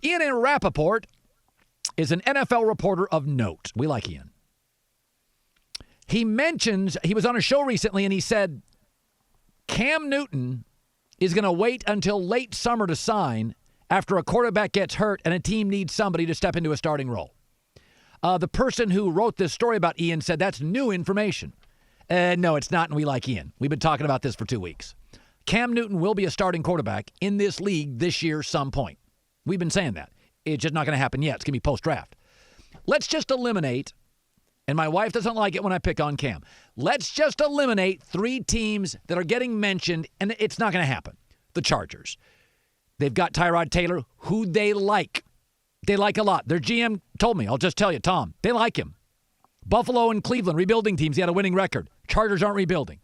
Ian Rappaport is an NFL reporter of note. We like Ian. He mentions, he was on a show recently and he said, Cam Newton is going to wait until late summer to sign after a quarterback gets hurt and a team needs somebody to step into a starting role. The person who wrote this story about Ian said that's new information. No, it's not, and we like Ian. We've been talking about this for 2 weeks. Cam Newton will be a starting quarterback in this league this year some point. We've been saying that. It's just not going to happen yet. It's going to be post-draft. Let's just eliminate, and my wife doesn't like it when I pick on Cam. Let's just eliminate 3 teams that are getting mentioned, and it's not going to happen. The Chargers. They've got Tyrod Taylor, who they like. They like a lot. Their GM told me, I'll just tell you, Tom, they like him. Buffalo and Cleveland, rebuilding teams. He had a winning record. Chargers aren't rebuilding.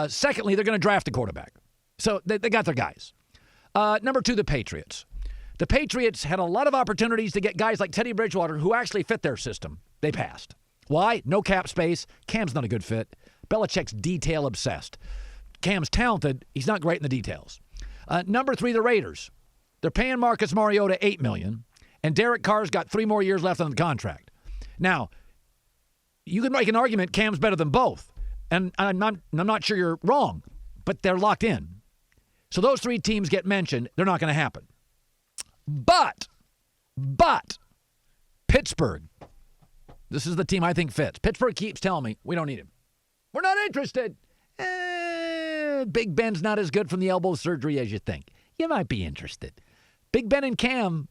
Secondly, they're going to draft a quarterback. So they got their guys. Number 2, the Patriots. The Patriots had a lot of opportunities to get guys like Teddy Bridgewater who actually fit their system. They passed. Why? No cap space. Cam's not a good fit. Belichick's detail obsessed. Cam's talented. He's not great in the details. Number 3, the Raiders. They're paying Marcus Mariota $8 million, and Derek Carr's got 3 more years left on the contract. Now, you can make an argument Cam's better than both, and I'm not sure you're wrong, but they're locked in. So those 3 teams get mentioned. They're not going to happen. But, Pittsburgh. This is the team I think fits. Pittsburgh keeps telling me, we don't need him. We're not interested. Big Ben's not as good from the elbow surgery as you think. You might be interested. Big Ben and Cam,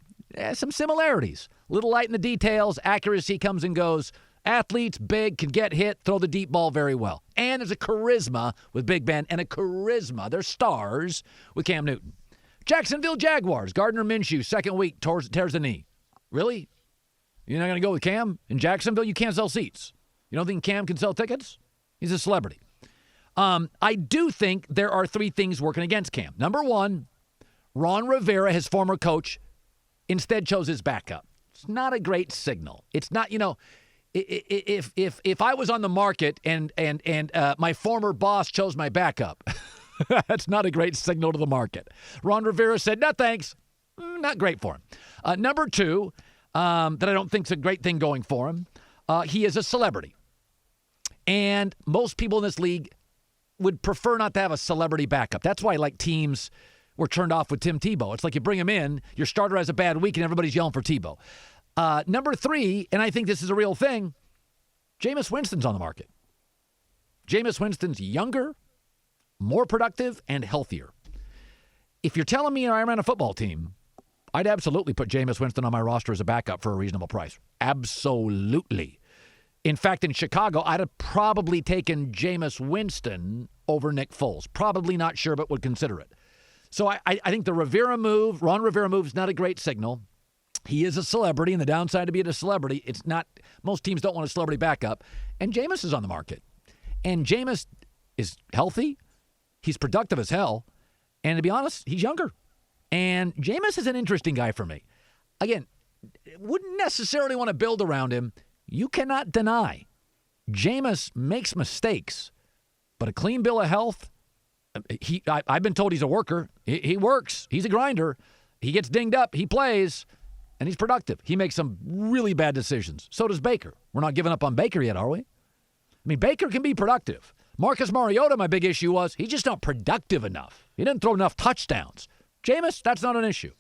some similarities. Little light in the details. Accuracy comes and goes. Athletes, big, can get hit, throw the deep ball very well. And there's a charisma with Big Ben and a charisma. They're stars with Cam Newton. Jacksonville Jaguars. Gardner Minshew, second week, tears the knee. Really? You're not going to go with Cam? In Jacksonville, you can't sell seats. You don't think Cam can sell tickets? He's a celebrity. I do think there are 3 things working against Cam. Number 1, Ron Rivera, his former coach, instead chose his backup. It's not a great signal. It's not, if I was on the market and my former boss chose my backup, that's not a great signal to the market. Ron Rivera said, no, thanks. Not great for him. Number 2, that I don't think is a great thing going for him, he is a celebrity. And most people in this league would prefer not to have a celebrity backup. That's why, teams were turned off with Tim Tebow. It's like you bring him in, your starter has a bad week, and everybody's yelling for Tebow. Number 3, and I think this is a real thing, Jameis Winston's on the market. Jameis Winston's younger, more productive, and healthier. If you're telling me I ran a football team, I'd absolutely put Jameis Winston on my roster as a backup for a reasonable price. Absolutely. In fact, in Chicago, I'd have probably taken Jameis Winston over Nick Foles. Probably not sure, but would consider it. So I think the Ron Rivera move is not a great signal. He is a celebrity, and the downside to being a celebrity, it's not, most teams don't want a celebrity backup. And Jameis is on the market. And Jameis is healthy. He's productive as hell. And to be honest, he's younger. And Jameis is an interesting guy for me. Again, wouldn't necessarily want to build around him. You cannot deny Jameis makes mistakes, but a clean bill of health. I've been told he's a worker. He works. He's a grinder. He gets dinged up. He plays, and he's productive. He makes some really bad decisions. So does Baker. We're not giving up on Baker yet, are we? I mean, Baker can be productive. Marcus Mariota, my big issue was he's just not productive enough. He didn't throw enough touchdowns. Jameis, that's not an issue.